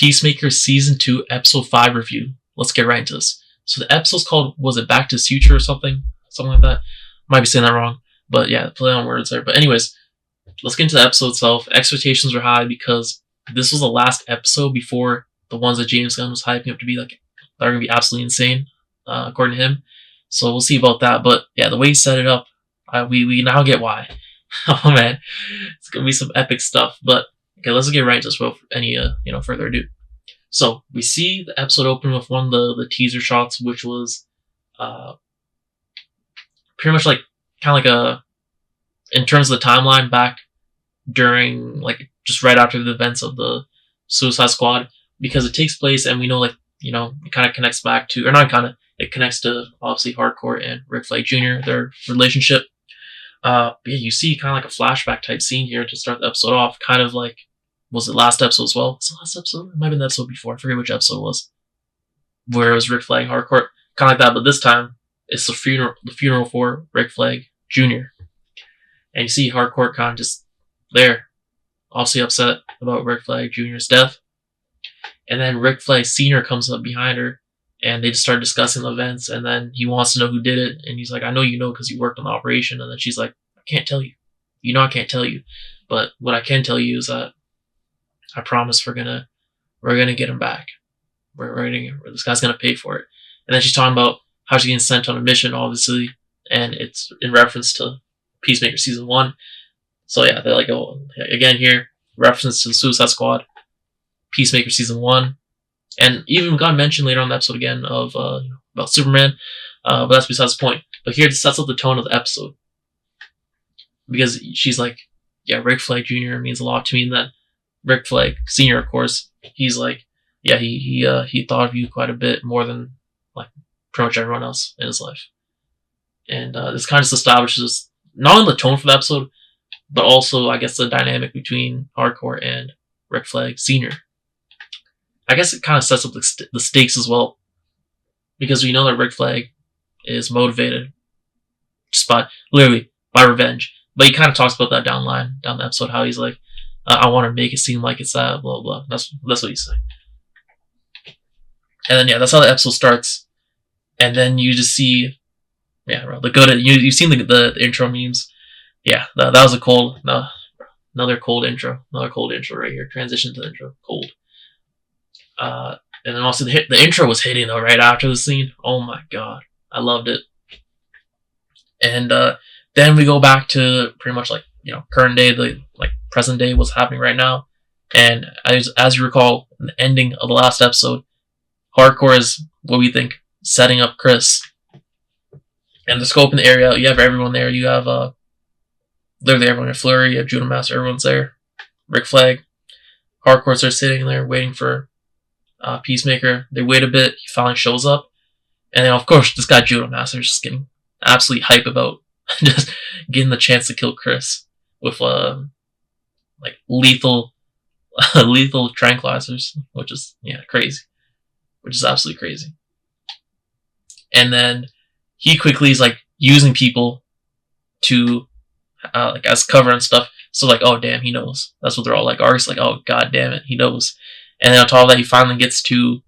Peacemaker Season 2 Episode 5 review. Let's get right into this. So the episode's called, was it Back to Suture or something? Something like that. Might be saying that wrong. But yeah, play on words there. But anyways, let's get into the episode itself. Expectations were high because this was the last episode before the ones that James Gunn was hyping up to be like, they're going to be absolutely insane, according to him. So we'll see about that. But yeah, the way he set it up, we now get why. Oh man, it's going to be some epic stuff. But okay, let's get right into this without any further ado. So we see the episode open with one of the teaser shots, which was pretty much like kind of like in terms of the timeline back during like just right after the events of the Suicide Squad, because it takes place and we know like it kind of connects back to, or not kind of, it connects to obviously Harcourt and Rick Flag Jr., their relationship. But yeah, you see kind of like a flashback type scene here to start the episode off, kind of like, was it last episode as well? Was it last episode? It might have been the episode before. I forget which episode it was. Where it was Rick Flag Harcourt. Kind of like that, but this time it's the funeral for Rick Flag Jr. And you see Harcourt kind of just there, obviously upset about Rick Flag Jr.'s death. And then Rick Flag Sr. comes up behind her and they just start discussing the events, and then he wants to know who did it, and he's like, I know you know because you worked on the operation. And then she's like, I can't tell you. You know I can't tell you. But what I can tell you is that I promise we're gonna get him back. This guy's gonna pay for it. And then she's talking about how she's getting sent on a mission, obviously, and it's in reference to Peacemaker Season 1. So yeah, they're like, oh, again here, reference to the Suicide Squad, Peacemaker Season 1. And even got mentioned later on the episode again of about Superman, but that's besides the point. But here it sets up the tone of the episode, because she's like, yeah, Rick Flag Jr. means a lot to me, and then Rick Flag Sr., of course, he's like, yeah, he thought of you quite a bit more than like pretty much everyone else in his life. And this kind of establishes not only the tone for the episode, but also I guess the dynamic between Harcourt and Rick Flag Sr. I guess it kind of sets up the stakes as well, because we know that Rick Flag is motivated just by revenge. But he kind of talks about that down the episode, how he's like, I want to make it seem like it's that, blah blah. That's what he's saying. And then yeah, that's how the episode starts. And then you just see, yeah, bro, you've seen the intro memes. Yeah, that was another cold intro right here. Transition to the intro, cold. And then also the intro was hitting though right after the scene. Oh my god, I loved it. And then we go back to pretty much like current day, the like present day, what's happening right now. And as you recall, in the ending of the last episode, Harcourt is what we think setting up Chris. And the scope in the area, you have everyone there. You have literally everyone in Flurry. You have Judomaster. Everyone's there. Rick Flag, Harcourt's are sitting there waiting for Peacemaker. They wait a bit. He finally shows up, and then of course this guy Judomaster is just getting absolutely hype about just getting the chance to kill Chris with like lethal tranquilizers, which is crazy, which is absolutely crazy. And then he quickly is like using people to like as cover and stuff. So like, oh damn, he knows. That's what they're all like. Art's like, oh god damn it, he knows. And then on top of that, he finally gets to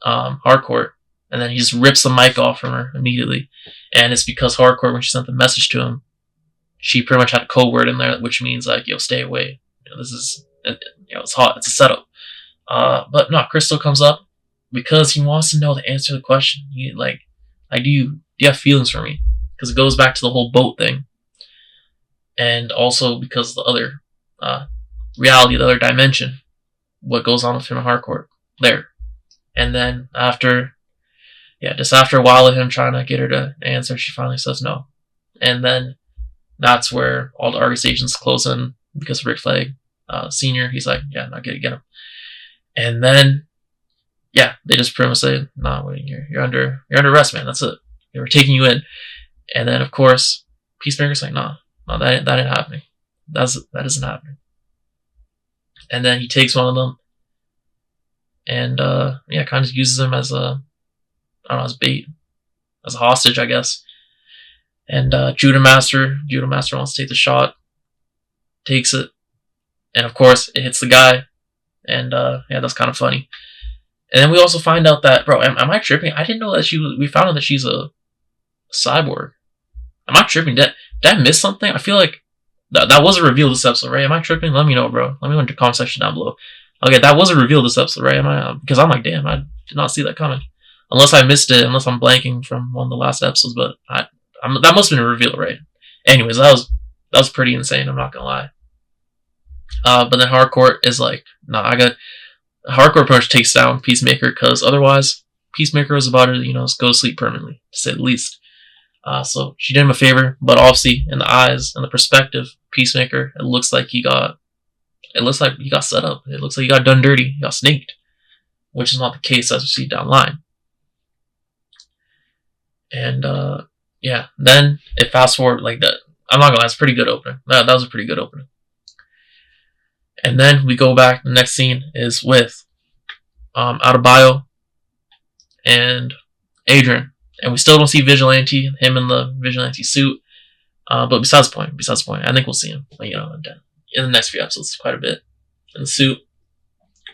Harcourt, and then he just rips the mic off from her immediately. And it's because Harcourt, when she sent the message to him, she pretty much had a code word in there, which means like, yo, stay away. This is, it's hot. It's a setup. But no, Chris still comes up because he wants to know the answer to the question. He like, do you have feelings for me? Because it goes back to the whole boat thing, and also because the other reality, the other dimension, what goes on with him and Harcourt there. And then just after a while of him trying to get her to answer, she finally says no. And then that's where all the A.R.G.U.S agents close in, because of Rick Flag Sr. He's like, yeah, not get him. And then they just pretty much say, no, you're under arrest, man. That's it. We're taking you in. And then of course Peacemaker's like, no, that ain't happening. That isn't happening. And then he takes one of them and kind of uses him as as bait, as a hostage, I guess. And Judomaster wants to take the shot, takes it, and of course it hits the guy, and yeah, that's kind of funny. And then we also find out that, bro, am I tripping? I didn't know that we found out that she's a cyborg. Am I tripping? Did I miss something? I feel like that was a reveal this episode, right? Am I tripping? Let me know, bro. Let me know in the comment section down below. Okay, that was a reveal this episode, right? Am I? Because I'm like, damn, I did not see that coming. Unless I missed it, unless I'm blanking from one of the last episodes, but that must have been a reveal, right? Anyways, that was pretty insane. I'm not gonna lie. But then Harcourt is like, nah, Harcourt pretty much takes down Peacemaker because otherwise Peacemaker was about to, go to sleep permanently, to say the least. So she did him a favor, but obviously in the eyes and the perspective, Peacemaker, it looks like he got set up. It looks like he got done dirty. He got snaked, which is not the case as we see down the line. And yeah, then it fast forward like that. I'm not gonna lie, it's a pretty good opening. That was a pretty good opening. And then we go back. The next scene is with Adebayo and Adrian, and we still don't see Vigilante, him in the Vigilante suit. But besides the point, I think we'll see him, in the next few episodes, quite a bit in the suit.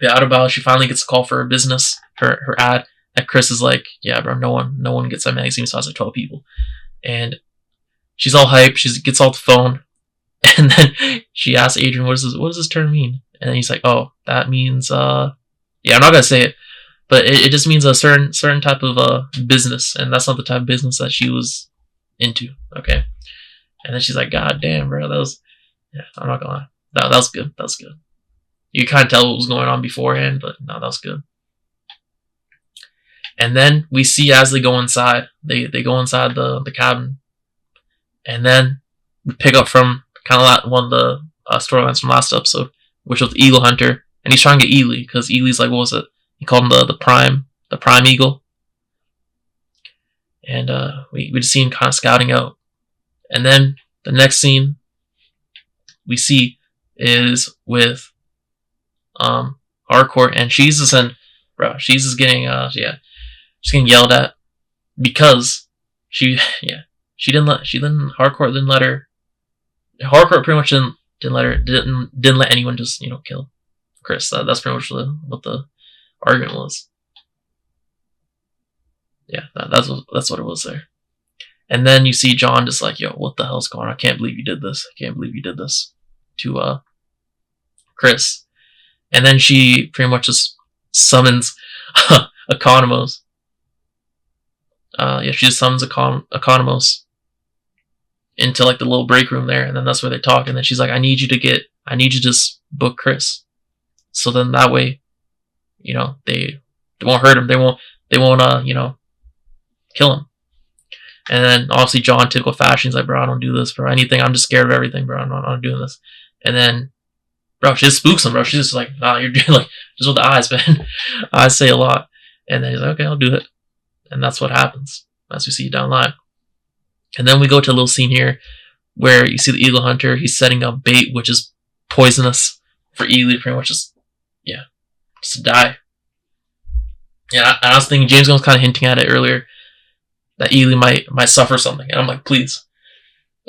Yeah, Adebayo, she finally gets a call for her business, her ad. And Chris is like, yeah, bro, no one gets that magazine besides like 12 people, and she's all hyped. She gets off the phone. And then she asks Adrian, what does this term mean? And then he's like, oh, that means, yeah, I'm not going to say it, but it just means a certain type of business. And that's not the type of business that she was into. Okay. And then she's like, God damn, bro, yeah, I'm not going to lie. That was good. That was good. You kind of tell what was going on beforehand, but no, that was good. And then we see as they go inside, they go inside the cabin. And then we pick up from kind of like one of the storylines from last episode, which was the Eagle Hunter, and he's trying to get Eagly because Eagly's like, what was it? He called him the Prime Eagle, and we just see him kind of scouting out. And then the next scene we see is with Harcourt, and she's just getting she's getting yelled at because Harcourt didn't let her. Harcourt pretty much didn't let anyone just kill Chris. That's pretty much what the argument was. Yeah, that's what it was there. And then you see John just like, yo, what the hell's going on? I can't believe you did this. To Chris. And then she pretty much just summons Economos. She just summons Economos into like the little break room there, and then that's where they talk. And then she's like, I need you to just book Chris, so then that way, they won't hurt him, they won't kill him. And then obviously John, typical fashion, he's like, bro, I don't do this, bro. Anything, I'm just scared of everything, bro. I'm not doing this. And then, bro, she just spooks him, bro. She's just like, nah, you're doing like just with the eyes, man. Eyes say a lot. And then he's like, okay, I'll do it. And that's what happens as we see down the line. And then we go to a little scene here where you see the Eagle Hunter. He's setting up bait, which is poisonous for Eagly, pretty much just to die. Yeah, and I was thinking James Gunn was kind of hinting at it earlier that Eagly might suffer something, and I'm like, please.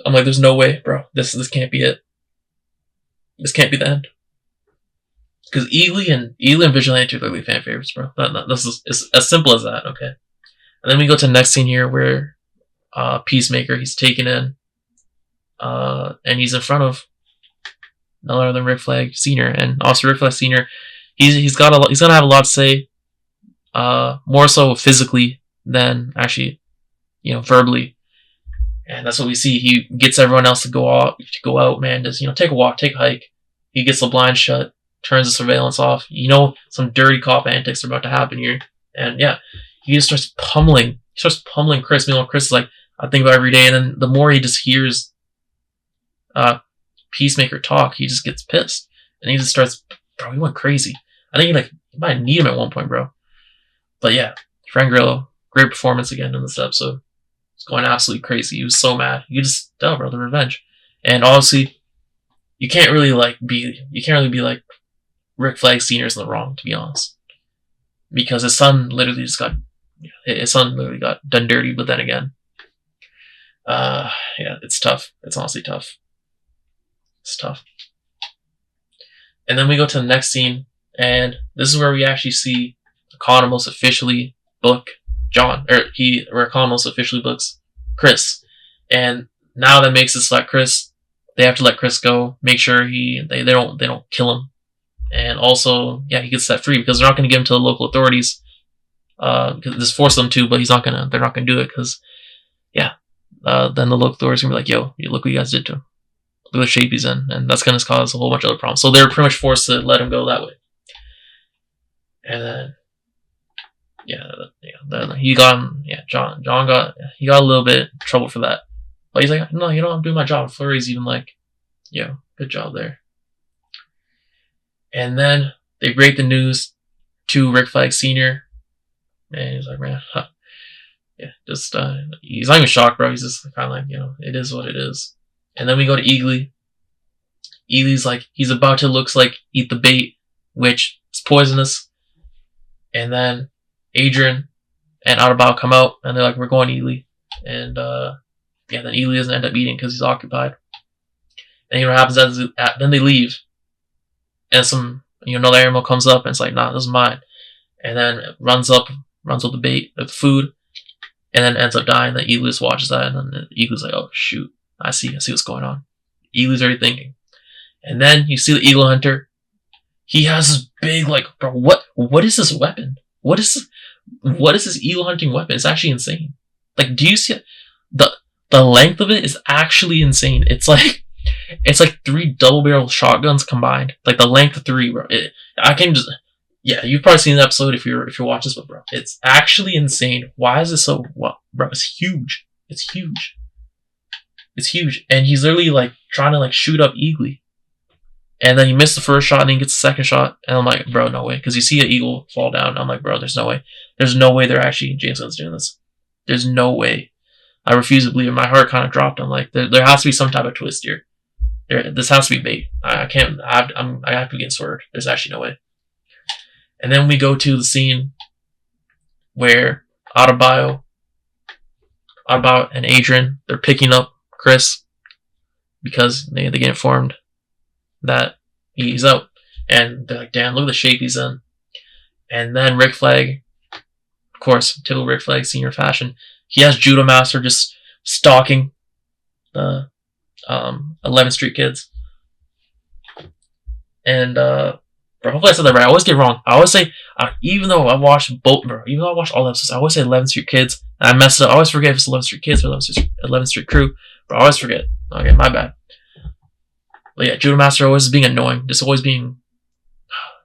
I'm like, there's no way, bro. This can't be it. This can't be the end. Because Eagly and Vigilante are literally fan favorites, bro. This is it's as simple as that. Okay. And then we go to the next scene here where Peacemaker, he's taken in, and he's in front of none other than Rick Flag Sr. And also Rick Flag Sr. He's gonna have a lot to say, more so physically than actually, verbally. And that's what we see. He gets everyone else to go out, man. Just take a walk, take a hike. He gets the blind shut, turns the surveillance off. Some dirty cop antics are about to happen here, and yeah, he just starts pummeling Chris. Meanwhile, Chris is like, I think about every day, and then the more he just hears Peacemaker talk, he just gets pissed, and he just starts, bro, he went crazy. I think he might need him at one point, bro. But yeah, Frank Grillo, great performance again in this episode. He's going absolutely crazy. He was so mad. You just tell, bro, the revenge. And honestly, you can't really be like Rick Flag Sr.'s in the wrong, to be honest, because his son literally got done dirty. But then again, yeah, it's tough. It's honestly tough. It's tough. And then we go to the next scene, And this is where we actually see Economos officially book John, or Economos officially books Chris. And now that makes it so that Chris, they have to let Chris go, make sure they don't kill him, and also he gets set free because they're not going to give him to the local authorities. Just force them to, but they're not gonna do it because then the local authorities are gonna be like, yo, look what you guys did to him. Look at the shape he's in, and that's gonna cause a whole bunch of other problems. So they're pretty much forced to let him go that way. And then then he got John got a little bit in trouble for that. But he's like, no, I'm doing my job. Flurry's even like, good job there. And then they break the news to Rick Flag Sr. And he's like, man, he's not even shocked, bro. He's just kind of like, it is what it is. And then we go to Eagly. Eagly's like, he's about to, looks like, eat the bait, which is poisonous. And then Adrian and Adebayo come out, and they're like, we're going Eagly. And, then Eagly doesn't end up eating because he's occupied. And what happens then they leave. And another animal comes up, and it's like, nah, this is mine. And then it runs with the bait, with the food, and then ends up dying. Then Eagly just watches that, and then Eagly's like, oh, shoot. I see what's going on. Eagly's already thinking. And then you see the eagle hunter. He has this big, like, bro, what is this weapon? What is this eagle hunting weapon? It's actually insane. Like, do you see it? The length of it is actually insane. It's like 3 double barrel shotguns combined. Like the length of 3, bro. You've probably seen the episode if you're watching this, but bro, it's actually insane. Why is it so? Well, bro, it's huge. It's huge. It's huge, and he's literally like trying to like shoot up Eagly, and then he missed the first shot, and then he gets the second shot, and I'm like, bro, no way, because you see an eagle fall down. I'm like, bro, there's no way. There's no way they're actually James Gunn's doing this. There's no way. I refuse to believe it. My heart kind of dropped. I'm like, there has to be some type of twist here. This has to be bait. I can't. I have to be getting swerved. There's actually no way. And then we go to the scene where Adebayo and Adrian, they're picking up Chris because they get informed that he's out. And they're like, damn, look at the shape he's in. And then Rick Flag, of course, typical Rick Flag Senior fashion, he has Judomaster just stalking the 11th Street kids. And bro, hopefully I said that right. I always get it wrong. I always say, even though I watched all the episodes, I always say 11th Street kids, and I mess it up. I always forget if it's 11th Street kids or 11th Street crew, but I always forget. Okay, my bad. But yeah, Judomaster always being annoying, just always being.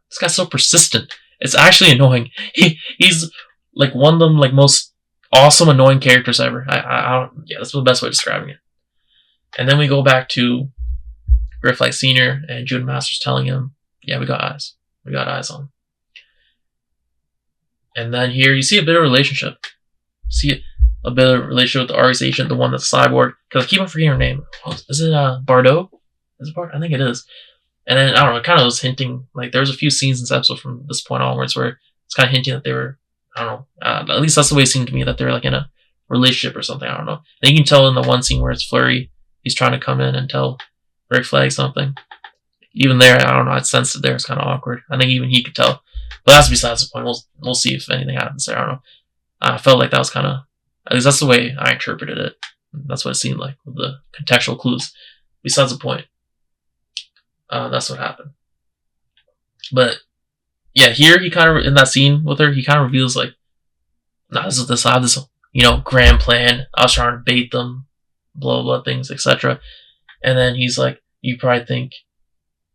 This guy's so persistent. It's actually annoying. He's like one of them like most awesome annoying characters ever. That's the best way of describing it. And then we go back to Rick Flag Sr. and Judomaster's telling him, yeah, we got eyes. We got eyes on him. And then here you see a bit of a relationship. You see a bit of a relationship with the A.R.G.U.S agent, the one that's cyborg. Because I keep on forgetting her name. Is it Bordeaux? Is it Bordeaux? I think it is. And then, I don't know, it kind of was hinting, like, there was a few scenes in this episode from this point onwards where it's kind of hinting that they were, I don't know, at least that's the way it seemed to me, that they were, like, in a relationship or something, I don't know. And you can tell in the one scene where it's Flurry, he's trying to come in and tell Rick Flag something. Even there, I don't know, I sensed it there, it's kind of awkward. I think even he could tell. But that's besides the point. We'll see if anything happens there, I don't know. I felt like that was kind of, at least that's the way I interpreted it. That's what it seemed like, with the contextual clues. Besides the point. That's what happened. But yeah, here he kind of, in that scene with her, he kind of reveals like, nah, I have this, grand plan. I was trying to bait them, blah, blah, things, etc. And then he's like, you probably think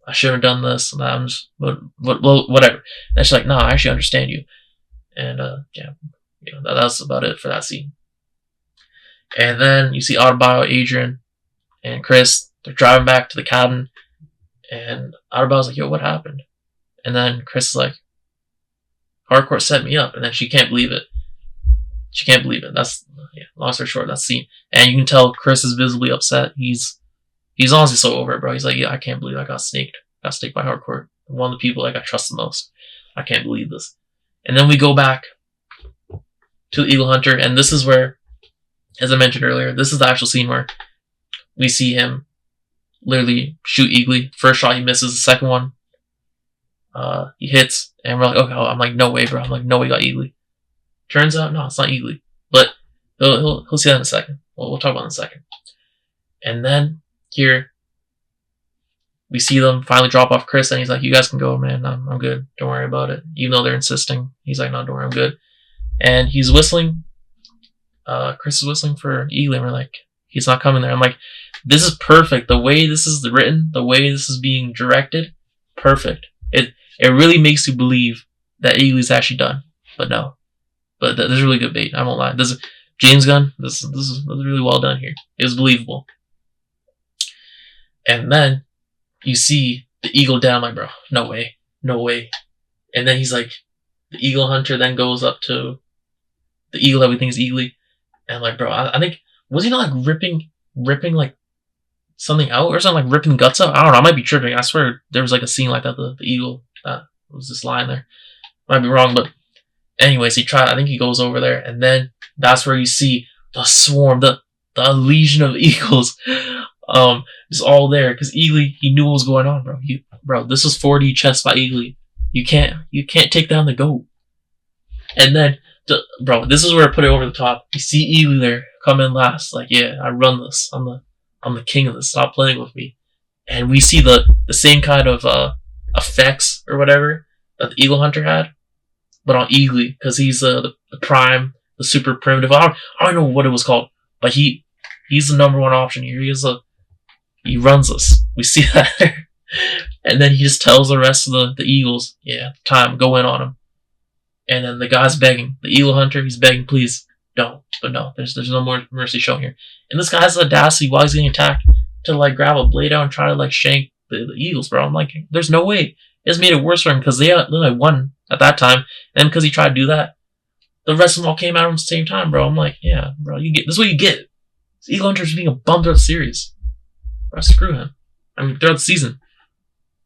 I shouldn't have done this, and I'm just, whatever. And she's like, no, I actually understand you. And that's about it for that scene. And then you see Adebayo, Adrian, and Chris. They're driving back to the cabin. And Adebayo's like, yo, what happened? And then Chris is like, Harcourt set me up. And then she can't believe it. She can't believe it. That's, long story short, that's the scene. And you can tell Chris is visibly upset. He's honestly so over it, bro. He's like, yeah, I can't believe I got snaked. Got snaked by Harcourt. One of the people like I trust the most. I can't believe this. And then we go back to the Eagle Hunter. And this is where, as I mentioned earlier, this is the actual scene where we see him literally shoot Eagly. First shot he misses, the second one He hits, and we're like, okay, I'm like, no way, bro. I'm like, no way, got Eagly. Turns out, no, it's not Eagly. But he'll see that in a second. We'll talk about it in a second. And then here we see them finally drop off Chris, and he's like, you guys can go, man. I'm good. Don't worry about it. Even though they're insisting, he's like, no, don't worry, I'm good. And he's whistling. Chris is whistling for Eagly, and we're like, he's not coming there. I'm like, this is perfect. The way this is written, the way this is being directed, perfect. It really makes you believe that Eagly's actually done. But no. But this is really good bait. I won't lie. This is James Gunn. This is really well done here. It was believable. And then you see the eagle down. Like, bro, no way, no way. And then he's like, the eagle hunter then goes up to the eagle that we think is Eagly. And like, bro, I think, was he not like ripping like something out or something, like ripping guts out? I don't know. I might be tripping. I swear there was like a scene like that. The eagle that was just lying there. Might be wrong, but anyways, I think he goes over there, and then that's where you see the swarm, the legion of eagles, is all there because Eagly, he knew what was going on, bro. Bro, this was 4D chess by Eagly. You can't take down the GOAT. And then, bro, this is where I put it over the top. You see Eagly there come in last, like, yeah, I run this. I'm the king of this. Stop playing with me. And we see the same kind of effects or whatever that the Eagle Hunter had, but on Eagly, because he's the prime, the super primitive. I don't know what it was called, but he's the number one option here. He runs us. We see that there. And then he just tells the rest of the Eagles, yeah, time, go in on him. And then the guy's begging. The Eagle Hunter, he's begging, please, don't. But no, there's no more mercy shown here. And this guy has the audacity while he's getting attacked to like grab a blade out and try to like shank the Eagles, bro. I'm like, there's no way. It's made it worse for him because they only won at that time. And because he tried to do that, the rest of them all came out at the same time, bro. I'm like, yeah, bro, this is what you get. This Eagle Hunter's being a bum throughout the series. Bro, screw him. I mean, throughout the season.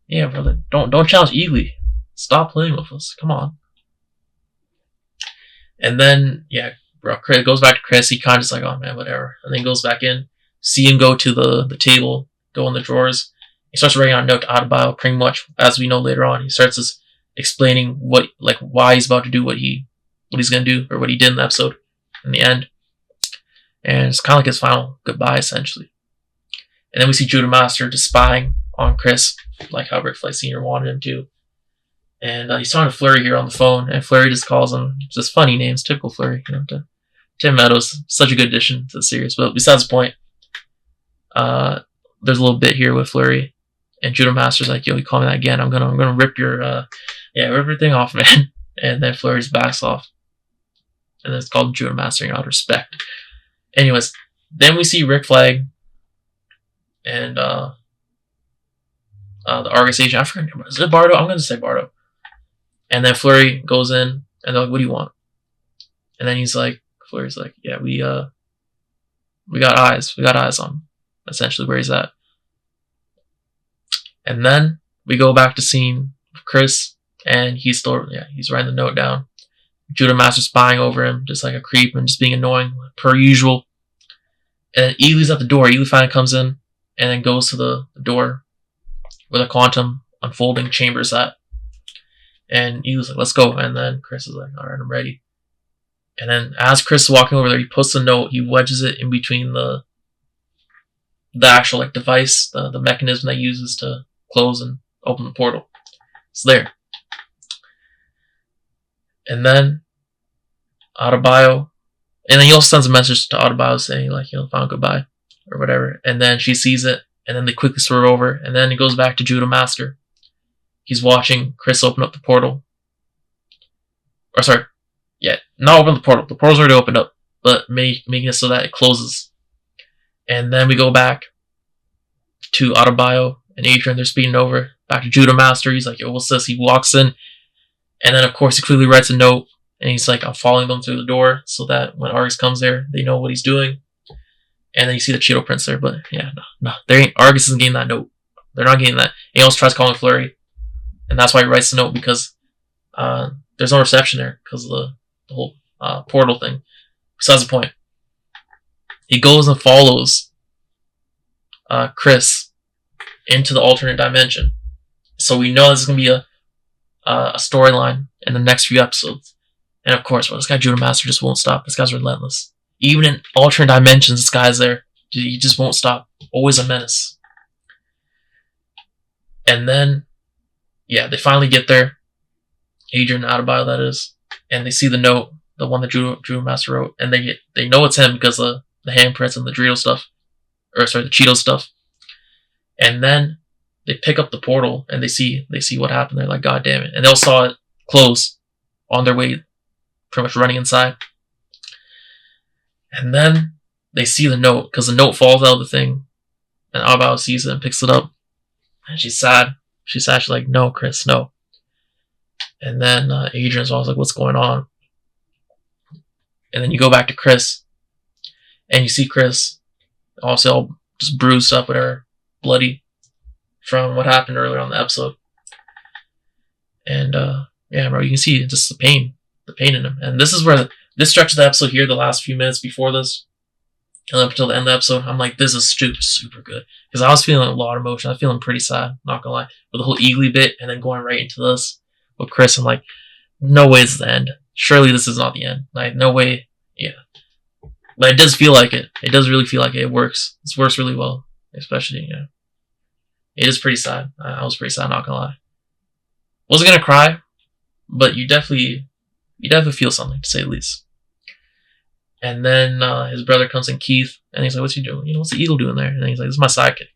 Yeah, brother, don't challenge Eagly. Stop playing with us. Come on. And then, yeah, bro, Chris goes back to Chris. He kind of just like, oh man, whatever. And then goes back in. See him go to the table, go in the drawers. He starts writing out a note to Adebayo, pretty much, as we know later on. He starts just explaining why he's about to do what he's gonna do, or what he did in the episode in the end. And it's kind of like his final goodbye, essentially. And then we see Judomaster just spying on Chris, like how Rick Flag Sr. wanted him to. And he's talking to Flurry here on the phone, and Flurry just calls him just funny names, typical Flurry, to Tim Meadows. Such a good addition to the series. But besides the point, there's a little bit here with Flurry, and Judomaster's like, yo, you call me that again, I'm gonna rip your rip your thing off, man. And then Flurry's backs off. And then it's called Judomaster, out of respect. Anyways, then we see Rick Flag and the A.R.G.U.S agent. I forget, is it Bordeaux? I'm gonna say Bordeaux. And then Flurry goes in, and they're like, what do you want? And then Flurry's like, yeah, we got eyes. We got eyes on him, essentially where he's at. And then we go back to seeing Chris, and he's writing the note down. Judomaster spying over him, just like a creep, and just being annoying, per usual. And then Eagly's at the door. Eagly finally comes in, and then goes to the door where the quantum unfolding chamber's at. And Eagly's like, let's go. And then Chris is like, alright, I'm ready. And then as Chris is walking over there, he puts the note, he wedges it in between the actual like device, the mechanism that he uses to close and open the portal. It's there. And then Adebayo, and then he also sends a message to Adebayo saying like, final goodbye or whatever. And then she sees it, and then they quickly swerve over, and then it goes back to Judomaster. He's watching Chris open up the portal. Or sorry, yeah, not open the portal. The portal's already opened up, but making it so that it closes. And then we go back to Adebayo and Adrian. They're speeding over back to Judomaster. He's like, yo, what's this? He walks in, and then of course he quickly writes a note, and he's like, I'm following them through the door so that when A.R.G.U.S comes there, they know what he's doing. And then you see the Cheeto prints there, but yeah, no, A.R.G.U.S isn't getting that note. They're not getting that. He also tries calling Flurry, and that's why he writes the note, because there's no reception there because of the whole portal thing. Besides the point, he goes and follows Chris into the alternate dimension. So we know this is going to be a storyline in the next few episodes. And of course, well, this guy Judomaster just won't stop. This guy's relentless. Even in alternate dimensions, this guy's there. He just won't stop. Always a menace. And then, yeah, they finally get there. Adrian Adebayo, that is. And they see the note, the one that Judomaster wrote. And they know it's him because of the handprints and the Dorito stuff. Or, sorry, the Cheeto stuff. And then they pick up the portal and they see what happened. They're like, God damn it. And they all saw it close on their way, pretty much running inside. And then they see the note, because the note falls out of the thing. And Adebayo sees it and picks it up. And she's sad. She's like, no, Chris, no. And then Adrian's always like, what's going on? And then you go back to Chris. And you see Chris, also all just bruised up, whatever, bloody, from what happened earlier on the episode. And yeah, bro, you can see just the pain in him. And this is where this stretch of the episode here, the last few minutes before this, and up until the end of the episode, I'm like, this is super good. Because I was feeling a lot of emotion. I was feeling pretty sad, not gonna lie. With the whole Eagly bit, and then going right into this with Chris, I'm like, no way this is the end. Surely this is not the end. Like, no way. Yeah. But it does feel like it. It does really feel like it. It works. It works really well. Especially, yeah. It is pretty sad. I was pretty sad, not gonna lie. Wasn't gonna cry, but you definitely feel something, to say the least. And then his brother comes in, Keith, and he's like, what's he doing? You know, what's the Eagle doing there? And he's like, this is my sidekick.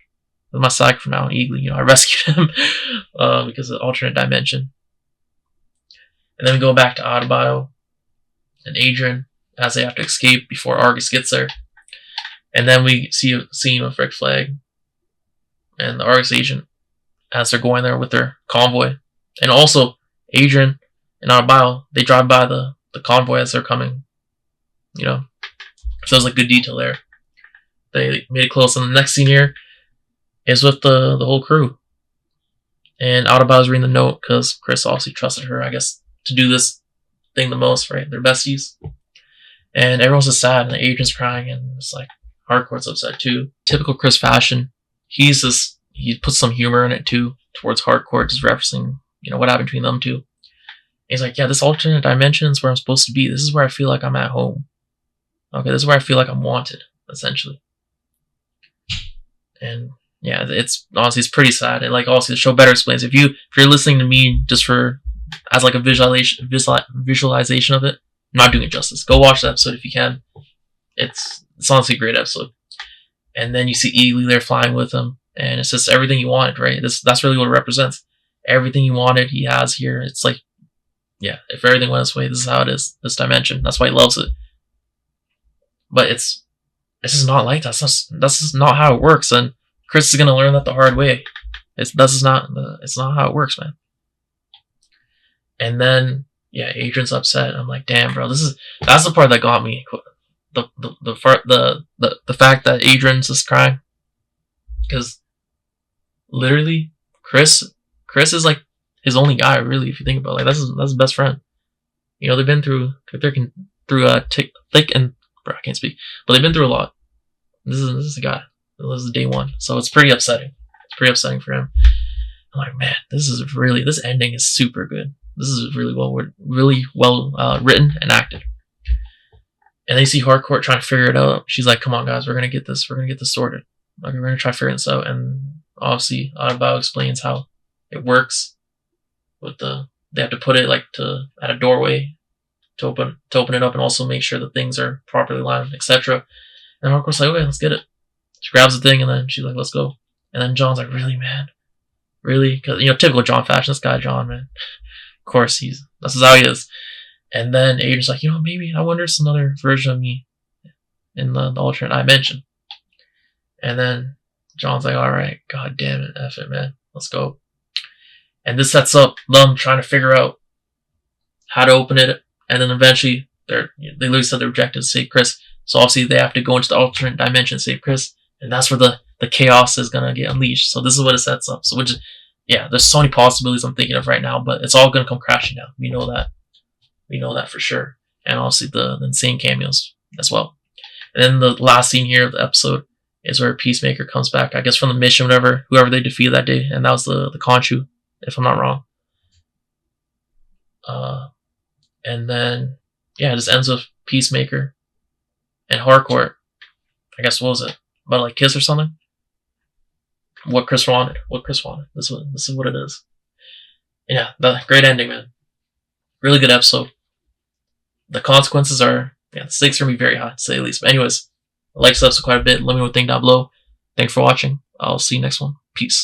This is my sidekick from now on, Eagly. You know, I rescued him because of the alternate dimension. And then we go back to Adebayo and Adrian as they have to escape before Argus gets there. And then we see a scene with Rick Flag and the Argus agent as they're going there with their convoy. And also, Adrian and Adebayo, they drive by the convoy as they're coming. You know, so there's like good detail there. They made it close. And the next scene here is with the whole crew. And Adebayo's reading the note because Chris obviously trusted her, I guess, to do this thing the most, right? They're besties. And everyone's just sad, and Adrian's crying, and it's like Harcourt's upset too. Typical Chris fashion. He puts some humor in it too, towards Harcourt, just referencing, you know, what happened between them two. And he's like, yeah, this alternate dimension is where I'm supposed to be. This is where I feel like I'm at home. Okay, this is where I feel like I'm wanted, essentially. And yeah, it's honestly, it's pretty sad. And like, also the show better explains. If you're listening to me just as like a visualization of it, I'm not doing it justice. Go watch the episode if you can. It's honestly a great episode. And then you see Eagly there flying with him, and it's just everything you wanted, right? That's really what it represents. Everything you wanted, he has here. It's like, yeah, if everything went this way, this is how it is. This dimension. That's why he loves it. But it's just not like that. That's just not how it works. And Chris is gonna learn that the hard way. It's not how it works, man. And then yeah, Adrian's upset. I'm like, damn, bro, that's the part that got me. The fact that Adrian's just crying, because literally Chris is like his only guy, really, if you think about it. Like that's his best friend. You know, they've been through thick and bro, I can't speak, but they've been through a lot. This is the guy. This is day one, so it's pretty upsetting. It's pretty upsetting for him. I'm like, man, this ending is super good. This is really well written and acted. And they see Harcourt trying to figure it out. She's like, come on, guys, we're gonna get this sorted. Like, we're gonna try figuring this out. And obviously, Adebayo explains how it works. They have to put it like at a doorway to open it up, and also make sure that things are properly lined, etc. And Harcourt's like, okay, let's get it. She grabs the thing, and then she's like, let's go. And then John's like, really, man? Really? Because, you know, typical John fashion. This guy, John, man. Of course, this is how he is. And then Adrian's like, you know, maybe I wonder if it's another version of me in the alternate dimension. And then John's like, all right, god damn it, F it, man. Let's go. And this sets up them trying to figure out how to open it. And then eventually, they literally said their objective is to save Chris. So obviously, they have to go into the alternate dimension to save Chris. And that's where the chaos is going to get unleashed. So this is what it sets up. So yeah, there's so many possibilities I'm thinking of right now, but it's all going to come crashing down. We know that. We know that for sure. And obviously the insane cameos as well. And then the last scene here of the episode is where Peacemaker comes back, I guess from the mission, whoever they defeated that day. And that was the Conchu, if I'm not wrong. And then yeah, it just ends with Peacemaker and Harcourt. I guess what was it? About like kiss or something? What Chris wanted. What Chris wanted. This is what it is. Yeah, the great ending, man. Really good episode. The consequences are the stakes are gonna be very high to say the least. But anyways, I like this episode quite a bit. Let me know what you think down below. Thanks for watching. I'll see you next one. Peace.